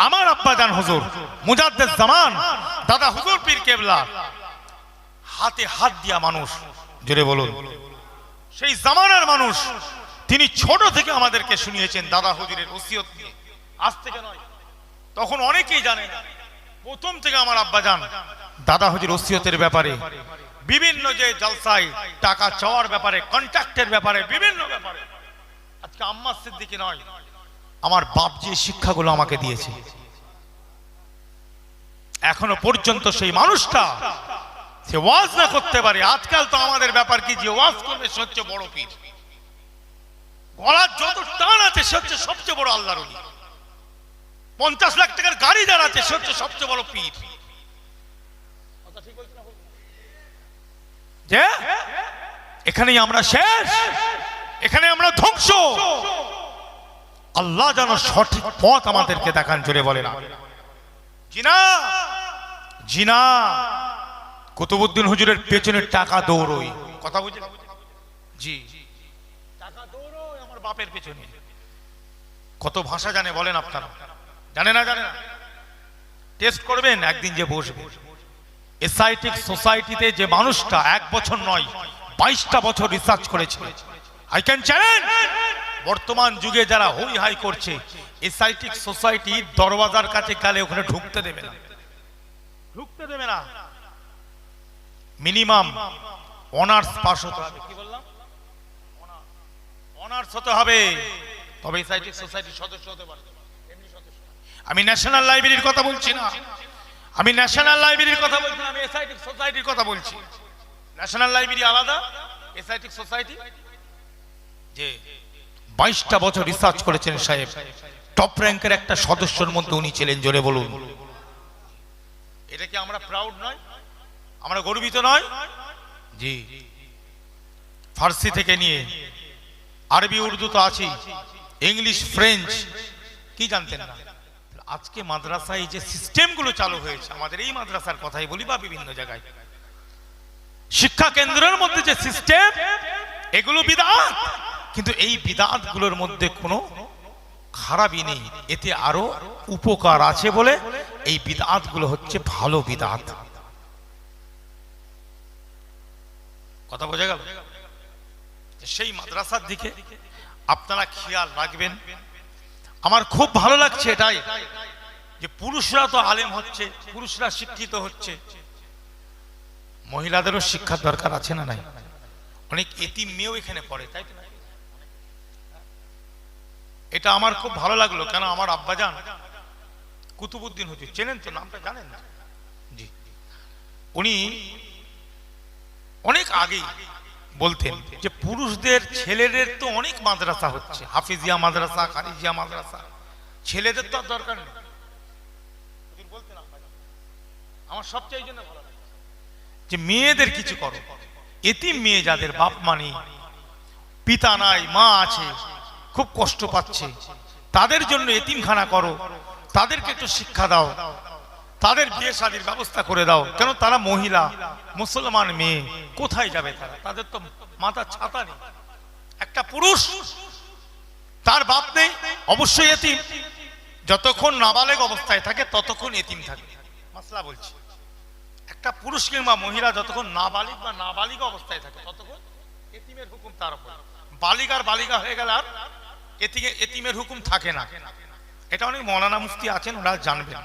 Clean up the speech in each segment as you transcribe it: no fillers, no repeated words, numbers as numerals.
আমার আব্বাজান হুজুর মুজাদ্দেদ জামান দাদা হুজুর পীর কেবলা হাতে হাত দিয়া মানুষ, জোরে বলুন, সেই জামানার মানুষ। তিনি ছোট থেকে আমাদেরকে শুনিয়েছেন দাদা হুজুরের ওসিয়ত নিয়ে, আজ থেকে নয়, তখন অনেকেই জানে না। প্রথম থেকে আমার আব্বাজান দাদা হুজুর ওসিয়তের ব্যাপারে, বিভিন্ন যে জলসায় টাকা চাওয়ার ব্যাপারে, কন্ট্রাক্টের ব্যাপারে, বিভিন্ন ব্যাপারে, আজকে আম্মা সিদ্দিকী নয়, আমার বাপ যে শিক্ষাগুলো আমাকে দিয়েছে, এখনো পর্যন্ত সেই মানুষটা সে ওয়াজ না করতে পারে। আজকাল তো আমাদের ব্যাপার কি, যে ওয়াজ করবে সে হচ্ছে বড় পীর, গলার যত টান আছে সে হচ্ছে সবচেয়ে বড় আল্লাহর ওলি, 50 লাখ টাকার গাড়ি যার আছে সে হচ্ছে সবচেয়ে বড় পীর। যে এখানেই আমরা শেষ, এখানে আমরা ধ্বংস। আল্লাহ যেন সঠিক পথ আমাদেরকে দেখান, জোরে বলে না জিনা জিনা। কুতুবউদ্দিন হুজুরের পেছনে টাকা দৌড়ই, কথা বুঝলেন? জি, টাকা দৌড়ই আমার বাপের পেছনে। কত ভাষা জানে বলেন আপনারা? জানে না? জানে না? টেস্ট করবেন একদিন, যে বসবে এসআইটিক সোসাইটিতে, যে মানুষটা 1 বছর নয় 22টা বছর রিসার্চ করেছে। আই ক্যান চ্যালেঞ্জ, বর্তমান যুগে যারা হই হাই করছে, এসআইটিক সোসাইটি দরওয়াজার কাছে গেলে ওখানে ঢুকতে দেবে না, ঢুকতে দেবে না। মিনিমাম অনার্স পাস হতে হবে। কি বললাম? অনার্স হতে হবে, তবে এসআইটিক সোসাইটির সদস্য হতে পারবে। এমনি সদস্য। আমি ন্যাশনাল লাইব্রেরির কথা বলছি না, আমি ন্যাশনাল লাইব্রেরির কথা বলছি না, আমি এসআইটিক সোসাইটির কথা বলছি। ন্যাশনাল লাইব্রেরি আলাদা, এসআইটিক সোসাইটি। যে 22টা বছর রিসার্চ করেছেন সাহেব, টপ র্যাঙ্কের একটা সদস্যের মধ্যে উনি ছিলেন, জোরে বলুন। এটা কি আমরা প্রাউড নয়? আমরা গর্বিত নয়? জি। ফার্সি থেকে নিয়ে আরবি উর্দু তো আছেই, ইংলিশ ফ্রেঞ্চ, কি জানতেন না? আজকে মাদ্রাসায় যে সিস্টেমগুলো চালু হয়েছে, আমাদের এই মাদ্রাসার কথাই বলি বা বিভিন্ন জায়গায় শিক্ষা কেন্দ্রের মধ্যে যে সিস্টেম, এগুলো বিদআত। কিন্তু এই বিদআত গুলোর মধ্যে কোনো খারাপই নেই, এতে আরো উপকার আছে বলে এই বিদআত গুলো হচ্ছে ভালো বিদআত। কথা বোঝা গেল? সেই মাদ্রাসার দিকে আপনারা খেয়াল রাখবেন। আমার খুব ভালো লাগছে এটাই, যে পুরুষরা তো আলেম হচ্ছে, পুরুষরা শিক্ষিত হচ্ছে, মহিলাদেরও শিক্ষার দরকার আছে না নাই? অনেক এতিম মেয়েও এখানে পড়ে, তাই তো? এটা আমার খুব ভালো লাগলো। কেন? আমার আব্বাজান কুতুবউদ্দিন হুজুর, চেনেন তো? নামটা জানেন না? জি। উনি অনেক আগে বলতেন যে পুরুষদের, ছেলেদের তো অনেক মাদ্রাসা হচ্ছে, হাফিজিয়া মাদ্রাসা, খারিজিয়া মাদ্রাসা, ছেলেদের তো আর দরকার নেই। বলতেন আমার সবচেয়ে জন্য ভালো লাগে যে মেয়েদের কিছু করো, এতিম মেয়ে যাদের বাপ মানি, পিতা নাই, মা আছে, খুব কষ্ট পাচ্ছে, তাদের জন্য এতিমখানা করো, তাদেরকে একটু শিক্ষা দাও, তাদের বিয়ে শাদীর ব্যবস্থা করে দাও। কেন? তারা মহিলা, মুসলমান মেয়ে, কোথায় যাবে তারা? তাদের তো মাথা ছাতা নেই। একটা পুরুষ তার বাপ নেই, অবশ্যই এতিম। যতক্ষণ নাবালেগ অবস্থায় থাকে ততক্ষণ এতিম থাকে। মাসলা বলছি, একটা পুরুষ কিংবা মহিলা যতক্ষণ নাবালিগ বা নাবালিগ অবস্থায় থাকে ততক্ষণ এতিমের হুকুম তার উপর। বালিগার বালিগা হয়ে গেলে আর এতিমের হুকুম থাকে না। এটা অনেক মৌলানা মুফতি আছেন, ওরা জানবেন।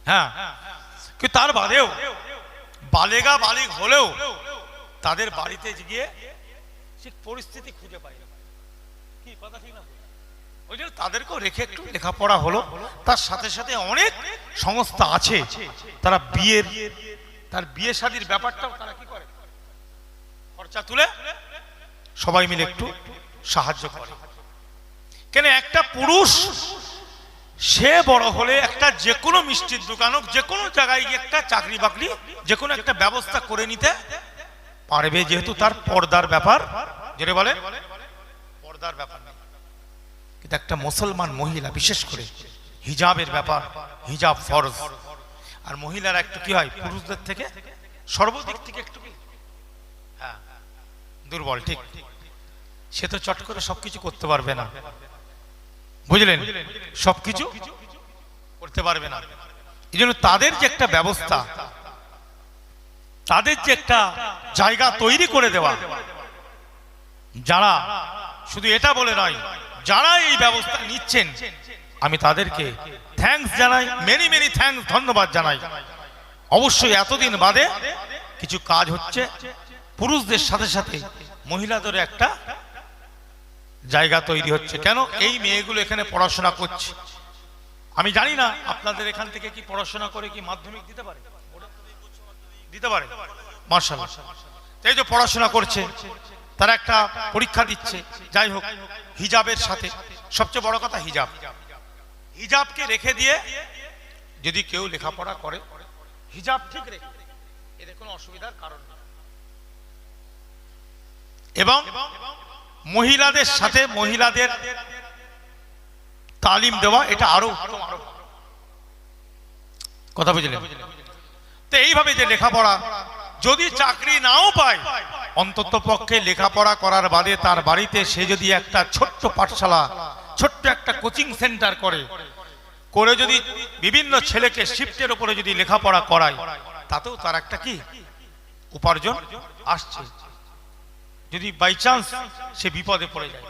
হ্যাঁ, কিন্তু তার বাদেও বালেগা বালিগ হলেও তাদের বাড়িতে গিয়ে ঠিক পরিস্থিতি খুঁজে পায় না। কি কথা ঠিক না? ওই জন্য তাদেরকেও রেখে একটু লেখাপড়া হলো। তার সাথে সাথে অনেক সংস্থা আছে, তারা তার বিয়ে শাদীর ব্যাপারটাও তারা কি করে, খরচা তুলে সবাই মিলে একটু সাহায্য করে। কেন? একটা পুরুষ সে বড় হলে একটা যে কোনো মিষ্টির দোকান হোক, যে কোনো জায়গায় গিয়ে একটা চাকরি বাকরি, যে কোনো একটা ব্যবস্থা করে নিতে পারবে, যেহেতু তার পর্দার ব্যাপার, যেটা বলে পর্দার ব্যাপার। কিন্তু একটা মুসলমান মহিলা, বিশেষ করে হিজাবের ব্যাপার, হিজাব ফরজ, আর মহিলারা একটু কি হয় পুরুষদের থেকে সর্বদিক থেকে একটু দুর্বল। ঠিক, সে তো চট করে সবকিছু করতে পারবে না, বুঝলেন? সবকিছু করতে পারবে না। এই জন্য তাদের যে একটা ব্যবস্থা, তাদের যে একটা জায়গা তৈরি করে দেওয়া, যারা শুধু এটা বলে নয়, যারা এই ব্যবস্থা নিচ্ছেন আমি তাদেরকে থ্যাঙ্কস জানাই, মেনি মেনি থ্যাঙ্কস, ধন্যবাদ জানাই। অবশ্যই এতদিন বাদে কিছু কাজ হচ্ছে, পুরুষদের সাথে সাথে মহিলাদের একটা জায়গা তৈরি হচ্ছে। কেন এই মেয়েগুলো এখানে পড়াশোনা করছে, আমি জানি না আপনাদের এখান থেকে কি পড়াশোনা করে কি মাধ্যমিক দিতে পারে, দিতে পারে, মাশাআল্লাহ। এই যে পড়াশোনা করছে, তারা একটা পরীক্ষা দিচ্ছে, যাই হোক হিজাবের সাথে, সবচেয়ে বড় কথা হিজাব, হিজাবকে রেখে দিয়ে যদি কেউ লেখাপড়া করে, হিজাব ঠিক রেখে, এতে কোনো অসুবিধার কারণ নেই। এবং মহিলাদের সাথে মহিলাদের তালিম দেওয়া, এটা আরো উত্তম, আরো কথা বুঝলেন? তো এইভাবে যে লেখাপড়া, যদি চাকরি নাও পায়, অন্তত পক্ষে লেখাপড়া করার বাদে তার বাড়িতে সে যদি একটা ছোট্ট পাঠশালা, ছোট্ট একটা কোচিং সেন্টার করে যদি বিভিন্ন ছেলেকে শিফটের উপরে যদি লেখাপড়া করায়, তাতেও তার একটা কি উপার্জন আসছে। যদি বাই চান্স সে বিপদে পড়ে যায়,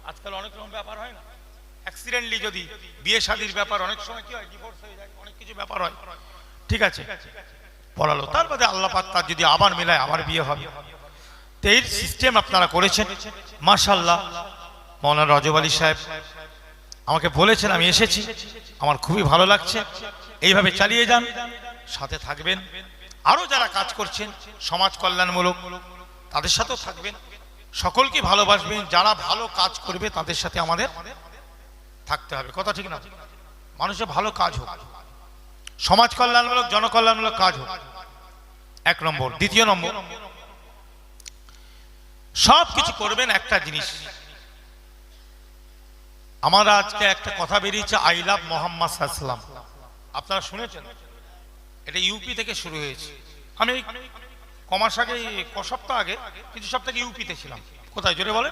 আজকাল অনেক রকম ব্যাপার হয় না, অ্যাক্সিডেন্টলি যদি বিয়ে শাদীর ব্যাপার, অনেক সময় কি হয়, ডিভোর্স হয়ে যায়, অনেক কিছু ব্যাপার হয়, ঠিক আছে, পড়ালো, তার বাদে আল্লাহ পাক তার যদি আবার মেলায়, আবার বিয়ে হবে। তো এই সিস্টেম আপনারা করেছেন, মাশাআল্লাহ। মাওলানা রজব আলী সাহেব আমাকে বলেছেন, আমি এসেছি, আমার খুবই ভালো লাগছে। এইভাবে চালিয়ে যান, সাথে থাকবেন। আরো যারা কাজ করছেন সমাজ কল্যাণমূলক, তাদের সাথেও থাকবেন, সকলকে ভালোবাসবেন। যারা ভালো কাজ করবে তাদের সাথে আমাদের থাকতে হবে, কথা ঠিক না? মানুষের ভালো কাজ হোক, সমাজ কল্যাণমূলক, জনকল্যাণমূলক কাজ হোক, এক নম্বর। দ্বিতীয় নম্বর, সব কিছু করবেন একটা জিনিস, আমরা আজকে একটা কথা বেরিয়েছে, আই লাভ মোহাম্মদ সাল্লাল্লাহু আলাইহি ওয়াসাল্লাম, আপনারা শুনেছেন? এটা ইউপি থেকে শুরু হয়েছে। আমি কমাস আগে, সপ্তাহ আগে, কিছু সপ্তাহ ইউপিতে ছিলাম। কোথায় জোরে বলে?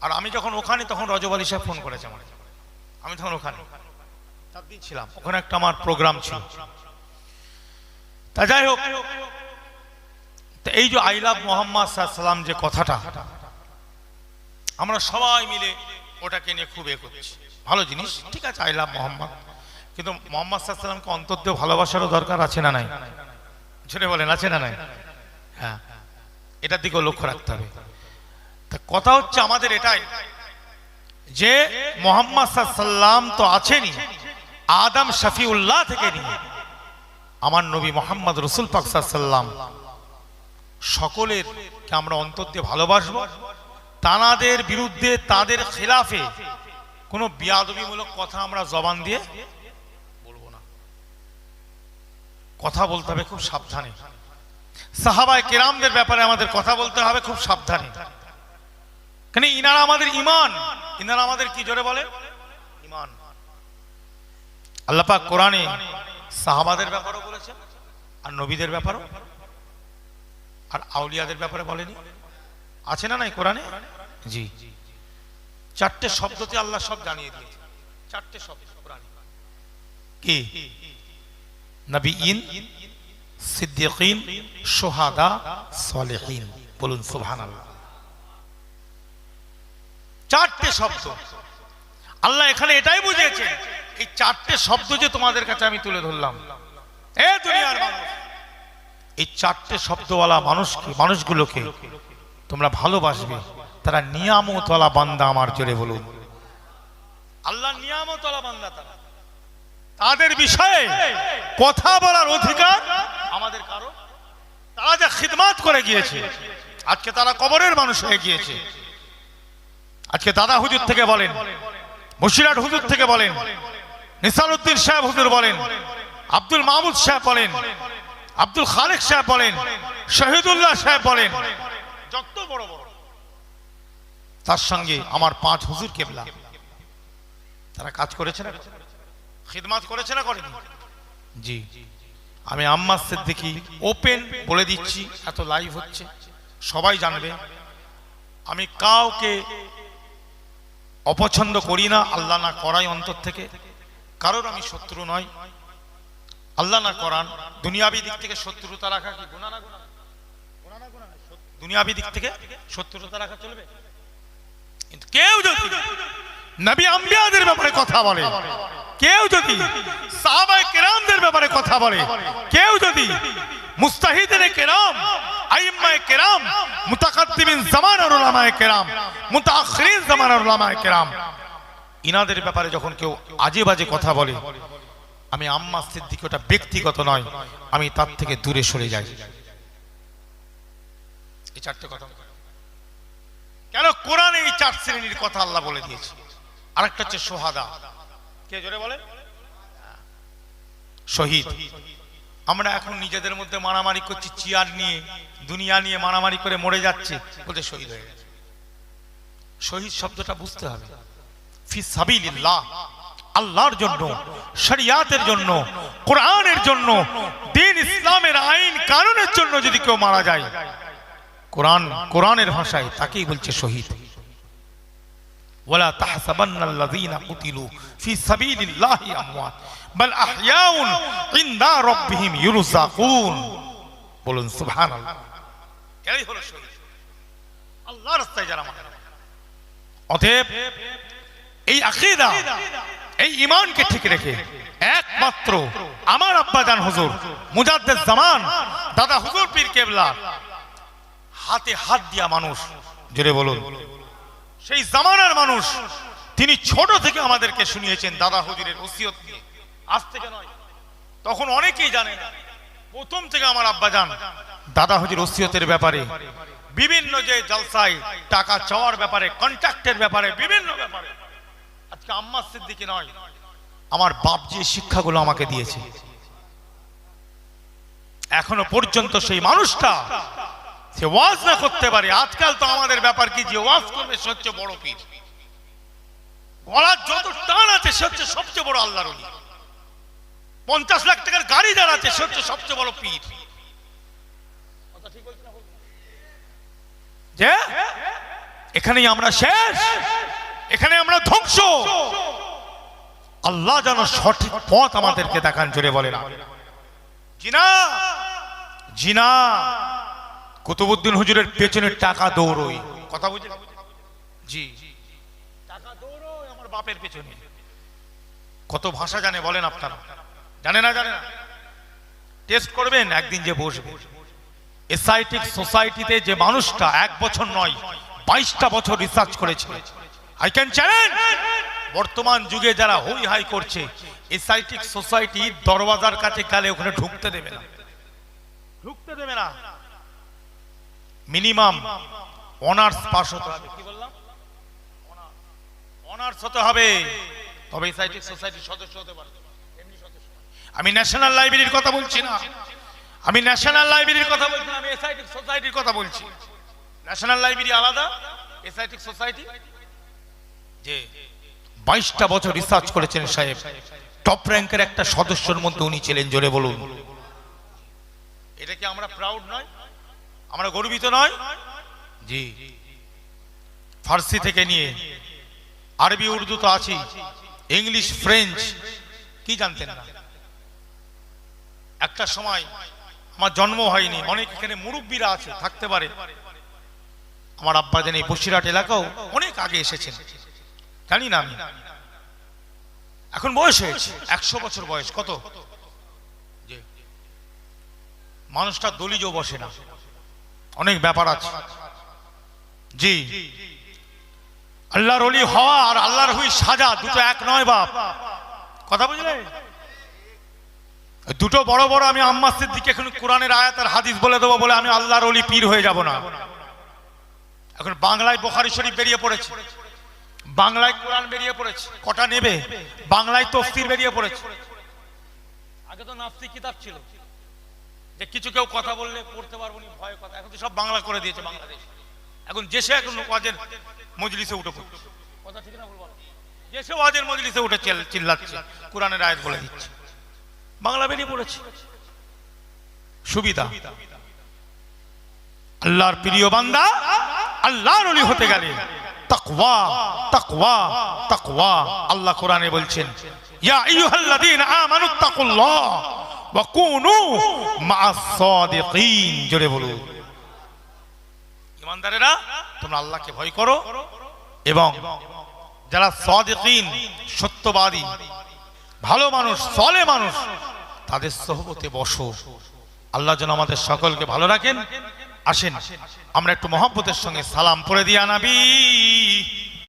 আর আমি যখন ওখানে, তখন রজব আলী সাহেব ফোন করেছে আমার, আমি তখন ওখানে ছিলাম, ওখানে একটা আমার প্রোগ্রাম ছিল। তা যাই হোক, এই যে আই লাভ মোহাম্মদ সাল্লাল্লাহু আলাইহি ওয়াসাল্লাম যে কথাটা, আমরা সবাই মিলে ওটাকে নিয়ে খুব করছি, ভালো জিনিস, ঠিক আছে, আই লাভ মোহাম্মদ, কিন্তু মোহাম্মদ সাল্লাল্লাহু আলাইহি ওয়াসাল্লামকে অন্তত ভালোবাসারও দরকার আছে না নাই? ছেড়ে বলেন, আছে না নাই? হ্যাঁ, এটার দিকেও লক্ষ্য রাখতে হবে। তা কথা হচ্ছে আমাদের এটাই যে মোহাম্মদ সাল্লাল্লাহু আলাইহি ওয়াসাল্লাম তো আছেনই, আদম শফিউল্লাহ থেকে নিয়ে আমার নবী মোহাম্মদ রাসূল পাক সাল্লাল্লাহু আলাইহি ওয়াসাল্লাম, সকলের কে আমরা অন্তর দিয়ে ভালোবাসবো। তানাদের বিরুদ্ধে, তাদের খিলাফে কোনো বিয়াদবিমূলক কথা আমরা জবান দিয়ে বলবো না, কথা বলতে হবে খুব সাবধানে। সাহাবায়ে কেরামদের ব্যাপারে আমাদের কথা বলতে হবে খুব সাবধানে, কারণ ইনারা আমাদের ঈমান, ইনারা আমাদের কি, জোরে বলে, ঈমান। আল্লাহ পাক কোরআনে সাহাবাদের ব্যাপারেও বলেছেন, আর নবীদের ব্যাপারেও, আর আউলিয়াদের ব্যাপারে বলেনি, আছে না নাই কোরআনে? জি, চারটে শব্দতে আল্লাহ সব জানিয়ে দিয়েছে, চারটে শব্দ কোরআনে। কি? নবীন, সিদ্দিকিন, শুহাদা, সালেহিন। বলুন সুবহানাল্লাহ। চারটে শব্দ আল্লাহ এখানে এটাই বুঝিয়েছে। এই চারটে শব্দ যে তোমাদের কাছে আমি তুলে ধরলাম, এ দুনিয়ার মানুষ, এই চারটে শব্দওয়ালা মানুষগুলোকে তোমরা ভালোবাসবে, তারা নিয়ামতওয়ালা বান্দা আমার, জোরে বলুন। আল্লাহ নিয়ামতওয়ালা বান্দা, তাদের বিষয়ে কথা বলার অধিকার আমাদের কারো। তারা যা খিদমত করে গিয়েছে, আজকে তারা কবরের মানুষ হয়ে গিয়েছে। আজকে দাদা হুজুর থেকে বলেন, মুশিরাট হুজুর থেকে বলেন, নিসারউদ্দিন সাহেব হুজুর বলেন, আব্দুল মাহমুদ সাহেব বলেন, আব্দুল খালেক সাহেব বলেন, শহীদুল্লাহ সাহেব বলেন, যত বড় বড়, তার সঙ্গে আমার 5 হুজুর কেবলা, তারা কাজ করেছে না, খিদমত করেছে না, করেনি? জি, আমি আম্মা সিদ্দিকী ওপেন বলে দিচ্ছি, এত লাইভ হচ্ছে, সবাই জানবে, আমি কাউকে অপছন্দ করি না, আল্লাহ না করাই অন্তর থেকে, কারোর আমি শত্রু নয়, আল্লাহ না কোরআন। দুনিয়াবি দিক থেকে শত্রুতা রাখা কি গুনাহ না? গুনাহ না গুনাহ? দুনিয়াবি দিক থেকে শত্রুতা রাখা চলবে? কিন্তু কেউ যদি নবী আম্বিয়াদের ব্যাপারে কথা বলে, কেউ যদি সাহাবায়ে কেরামদের ব্যাপারে কথা বলে, কেউ যদি মুস্তাহিদিনে কেরাম, আইম্মায়ে কেরাম, মুতাকাদ্দিমিন জামানার উলামায়ে কেরাম, মুতাআখিরিন জামানার উলামায়ে কেরাম, ইনাদের ব্যাপারে যখন কেউ আজে বাজে কথা বলে, আমি আম্মার সিদ্দিক, ওটা ব্যক্তিগত নয়, আমি তার থেকে দূরে সরে যাই। এই চারটে কথা কেন? কোরআনে এই চার শ্রেণীর কথা আল্লাহ বলে দিয়েছে। আরেকটা হচ্ছে সোহাদা। কে জোরে বলে? শহীদ। আমরা এখন নিজেদের মধ্যে মারামারি করছি, চেয়ার নিয়ে, দুনিয়া নিয়ে মারামারি করে মরে যাচ্ছে, বলতে শহীদ হয়ে গেছে। শহীদ শব্দটা বুঝতে হবে। ফি সাবিলিল্লাহ, আল্লাহর জন্য, শরিয়াতের জন্য, কোরআনের জন্য, দ্বীন ইসলামের আইন কানুনের জন্য যদি কেউ মারা যায়, কোরআনের ভাষায় তাকেই বলছে শহীদ। ওয়ালা তাহসাবান্নাল্লাযীনা কুতিলু ফি সাবিলিল্লাহি আমওয়াত বাল আহইয়াউন ইনদা রাব্বিহিম ইউরযাকুন। বলুন সুবহানাল্লাহ। এই হলো শহীদ, আল্লাহর রাস্তায় যারা মারা যায়। অতএব এই আকীদা, এই ঈমানকে ঠিক রেখে একমাত্র আমার আব্বাজান হুজুর মুজাদ্দিদ জামান দাদা হুজুর পীর কেবলা হাতে হাত দিয়া মানুষ, জোরে বলুন, সেই জামানার মানুষ, তিনি ছোট থেকে আমাদেরকে শুনিয়েছেন দাদা হুজুরের ওসিয়ত নিয়ে। আজ থেকে নয়, তখন অনেকেই জানে না। প্রথম থেকে আমার আব্বাজান দাদা হুজুর ওসিয়তের ব্যাপারে, বিভিন্ন যে জলসায় টাকা চাওয়ার ব্যাপারে, কন্ট্রাক্টের ব্যাপারে, বিভিন্ন ব্যাপারে, আজকে আম্মা সিদ্দিকী নয়, আমার বাপ যে শিক্ষাগুলো আমাকে দিয়েছে, এখনো পর্যন্ত সেই মানুষটা সে ওয়াজ না করতে পারে। আজকাল তো আমাদের ব্যাপার কি, যে ওয়াজ করবে সে হচ্ছে বড় পীর, গলার যত টান আছে সে হচ্ছে সবচেয়ে বড় আল্লাহর ওলি, 50 লাখ টাকার গাড়ি যার আছে সে হচ্ছে সবচেয়ে বড় পীর। যে এখানেই আমরা শেষ, এখানে আমরা ধ্বংস। আল্লাহ যেন সঠিক পথ আমাদেরকে দেখান, জোরে বলে না। জিনা, জিনা, কুতুবউদ্দিন হুজুরের পেছনে টাকা দৌড়ই, কথা বুঝলেন? জি, টাকা দৌড়ই আমার বাপের পেছনে। কত ভাষা জানে বলেন আপনারা? জানে না? জানে না? টেস্ট করবেন একদিন, যে বসবে এসআইটিক সোসাইটিতে, যে মানুষটা 1 বছর নয় 22টা বছর রিসার্চ করেছে। আই ক্যান চ্যালেঞ্জ, বর্তমান যুগে যারা হই হাই করছে, এসআইটিক সোসাইটি দরওয়াজার কাছে গেলে ওখানে ঢুকতে দেবে না, ঢুকতে দেবে না। মিনিমাম অনার্স পাস হতে হবে। কি বললাম? অনার্স হতে হবে, তবে এসআইটিক সোসাইটির সদস্য হতে পারবে। এমনি সদস্য। আমি ন্যাশনাল লাইব্রেরির কথা বলছি না, আমি ন্যাশনাল লাইব্রেরির কথা বলছি না, আমি এসআইটিক সোসাইটির কথা বলছি। ন্যাশনাল লাইব্রেরি আলাদা, এসআইটিক সোসাইটি। যে 22টা বছর রিসার্চ করেছেন সাহেব, টপ র্যাঙ্কের একটা সদস্যের মধ্যে উনি ছিলেন, জোরে বলুন। এটা কি আমরা প্রাউড নয়? আমরা গর্বিত নয়? জি। ফার্সি থেকে নিয়ে আরবি, উর্দু তো আছেই, ইংলিশ, ফ্রেঞ্চ, কি জানতেন না? একটা সময় আমার জন্ম হয়নি, অনেক এখানে মুরব্বীরা আছে, থাকতে পারে। আমার আব্বাজান এই বসিরহাট এলাকাও অনেক আগে এসেছেন, জানি না আমি। এখন বয়স হয়েছে 100 বছর বয়স। কত? মানুষটা দলিজও বসে না, অনেক ব্যাপার আছে। জি, আল্লাহর ওলি হওয়া আর আল্লাহর হুই সাজা দুটো এক নয় বাপ, কথা বুঝলে? দুটো বড় বড়। আমি আম্মা সিদ্দিক এখন কোরআনের আয়াত আর হাদিস বলে দেবো বলে আমি আল্লাহর ওলি পীর হয়ে যাব না। এখন বাংলায় বুখারী শরীফ বেরিয়ে পড়েছে, বাংলায় কোরআন বেরিয়ে পড়েছে, কটা নেবে? বাংলায় তাফসীর বেরিয়ে পড়েছে। আগে তো নাফসি কিতাব ছিল, যে কিছু কেউ কথা বললে পড়তে পারবো না, ভয় কথা। এখন তো সব বাংলা করে দিয়েছে বাংলাদেশ। এখন যে সে এখন ওয়াজের মজলিসে উঠে পড়ছে, কথা ঠিক না বলবো? যে সে ওয়াজের মজলিসে উঠে চিল্লাচ্ছে, কোরআনের আয়াত বলে দিচ্ছে, বাংলা বেরিয়ে পড়েছে। সুবিধা। আল্লাহর প্রিয় বান্দা, আল্লাহর ওলি হতে গেলে তাকওয়া, তাকওয়া, তাকওয়া। আল্লাহ কোরআনে বলছেন, ইয়া আইয়ুহাল্লাযীনা আমানুত্তাকুল্লাহ ওয়া কুনু মা'আস সাদিকিন। জোরে বলুন, ঈমানদারেরা তোমরা আল্লাহকে ভয় করো এবং যারা সাদিকিন সত্যবাদী ভালো মানুষ সলে মানুষ তাদের সোহবতে বসো। আল্লাহ যেন আমাদের সকলকে ভালো রাখেন। আসেন আমরা একটু মহব্বতের সঙ্গে সালাম পড়ে দিয়া নবী।